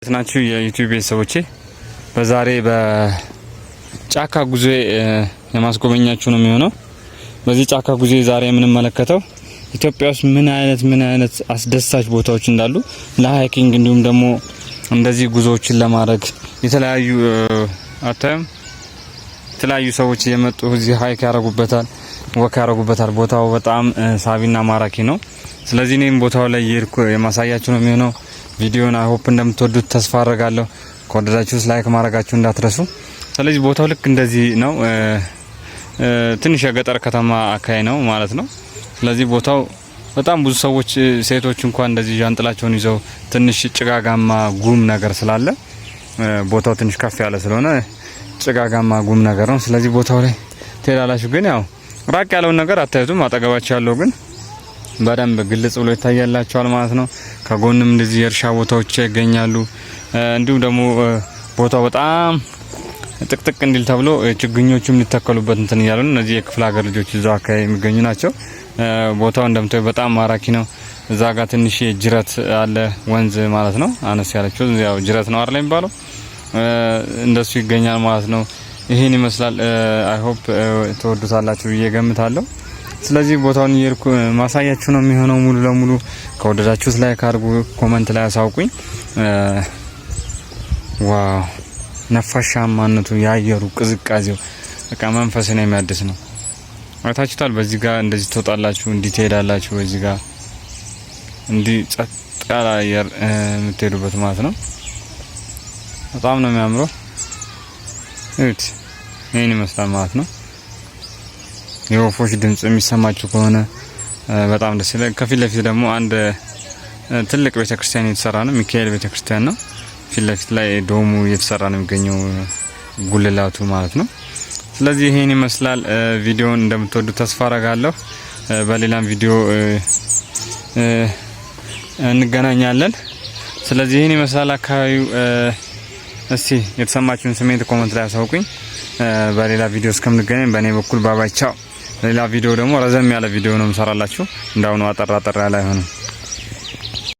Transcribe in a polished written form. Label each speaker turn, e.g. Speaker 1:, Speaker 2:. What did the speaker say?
Speaker 1: ናችሁ የዩቲዩብ ቤተሰቦቼ በዛሬ በጫካ ጉዞ የማስጎበኛችሁ ነው የሚሆነው። በዚህ ጫካ ጉዞ ዛሬ የምንመለከተው ኢትዮጵያ ውስጥ ምን አይነት አስደሳች ቦታዎች እንዳሉ ለሃይኪንግ እንዲሁም ደግሞ እንደዚህ ጉዞዎችን ለማድረግ የተለያዩ ሰዎች የመጡ እዚህ ሃይክ ያረጉበታል፣ ወክ ያረጉበታል። ቦታው በጣም ሳቢና ማራኪ ነው። ስለዚህ እኔም ቦታው ላይ የሄድኩ የማሳያችሁ ነው የሚሆነው። ቪዲዮን አይሆፕ እንደምትወዱት ተስፋ አደርጋለሁ። ከወደዳችሁስ ላይክ ማድረጋችሁ እንዳትረሱ። ስለዚህ ቦታው ልክ እንደዚህ ነው። ትንሽ የገጠር ከተማ አካባቢ ነው ማለት ነው። ስለዚህ ቦታው በጣም ብዙ ሰዎች ሴቶች እንኳን እንደዚህ ጃንጥላቸውን ይዘው ትንሽ ጭጋጋማ ጉም ነገር ስላለ ቦታው ትንሽ ከፍ ያለ ስለሆነ ጭጋጋማ ጉም ነገር ነው። ስለዚህ ቦታው ላይ ትሄዳላችሁ። ግን ያው ራቅ ያለውን ነገር አታዩትም። አጠገባችሁ ያለው ግን በደንብ ግልጽ ብሎ ይታያላችኋል ማለት ነው። ከጎንም እንደዚህ የእርሻ ቦታዎች ይገኛሉ። እንዲሁም ደግሞ ቦታው በጣም ጥቅጥቅ እንዲል ተብሎ ችግኞችም ሊተከሉበት እንትን እያሉ ነው። እነዚህ የክፍለ ሀገር ልጆች እዛው አካባቢ የሚገኙ ናቸው። ቦታው እንደምታዩ በጣም ማራኪ ነው። እዛ ጋር ትንሽ ጅረት አለ፣ ወንዝ ማለት ነው። አነስ ያለችው ያው ጅረት ነው አይደል የሚባለው፣ እንደሱ ይገኛል ማለት ነው። ይሄን ይመስላል። አይ ሆፕ ተወዱታላችሁ ብዬ ገምታለሁ። ስለዚህ ቦታውን እየሄድኩ ማሳያችሁ ነው የሚሆነው ሙሉ ለሙሉ። ከወደዳችሁት ላይክ አድርጉ፣ ኮሜንት ላይ አሳውቁኝ። ዋው ነፋሻማነቱ፣ የአየሩ ቅዝቃዜው በቃ መንፈስን የሚያድስ ነው። አይታችሁታል። በዚህ ጋር እንደዚህ ትወጣላችሁ፣ እንዲህ ትሄዳላችሁ። በዚህ ጋር እንዲህ ጸጥ ያለ አየር የምትሄዱበት ማለት ነው። በጣም ነው የሚያምረው። እዩት፣ ይሄን ይመስላል ማለት ነው። የወፎች ድምጽ የሚሰማችሁ ከሆነ በጣም ደስ ይላል። ከፊት ለፊት ደግሞ አንድ ትልቅ ቤተክርስቲያን እየተሰራ ነው። ሚካኤል ቤተክርስቲያን ነው። ፊት ለፊት ላይ ዶሙ እየተሰራ ነው የሚገኘው፣ ጉልላቱ ማለት ነው። ስለዚህ ይሄን ይመስላል። ቪዲዮውን እንደምትወዱ ተስፋ አረጋለሁ። በሌላም ቪዲዮ እንገናኛለን። ስለዚህ ይሄን ይመስላል አካባቢው። እስቲ የተሰማችሁን ስሜት ኮሜንት ላይ አሳውቁኝ። በሌላ ቪዲዮ እስከምንገናኝ በእኔ በኩል ባባይ ቻው። ሌላ ቪዲዮ ደግሞ ረዘም ያለ ቪዲዮ ነው የምሰራላችሁ። እንዳሁኑ አጠር ያለ አይሆንም።